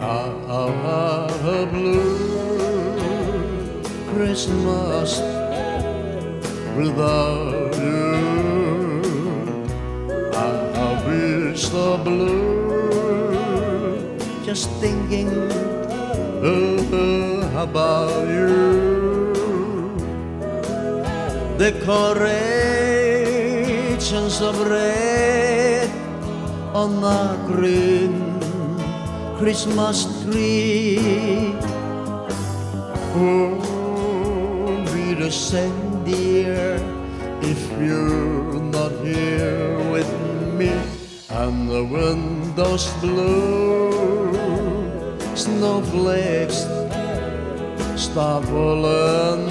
I'll have a blue Christmas without you. I'll be so blue just thinking about you. Decorations of red on a green Christmas tree won't be the same, dear, if you're not here with me. And the windows blue, snowflakes stop falling.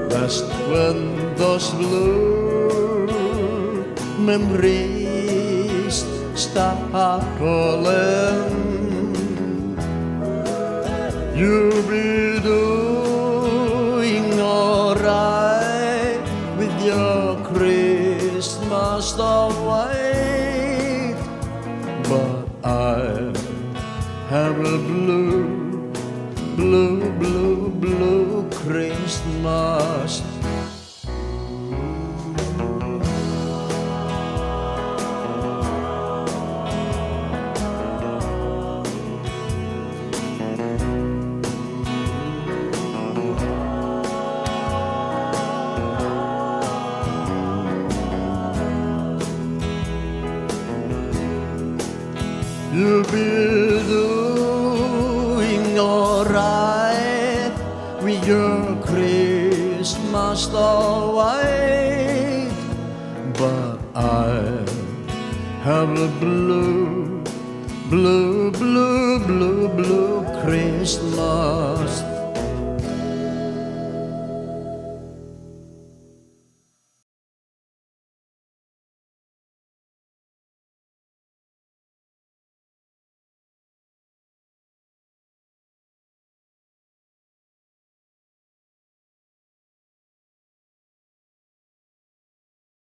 West windows blue, memories stop calling. You'll be doing alright with your Christmas of white, but I have a blue, blue, blue, blue Christmas. You'll be doing alright with your Christmas all white, but I have a blue, blue, blue, blue, blue Christmas.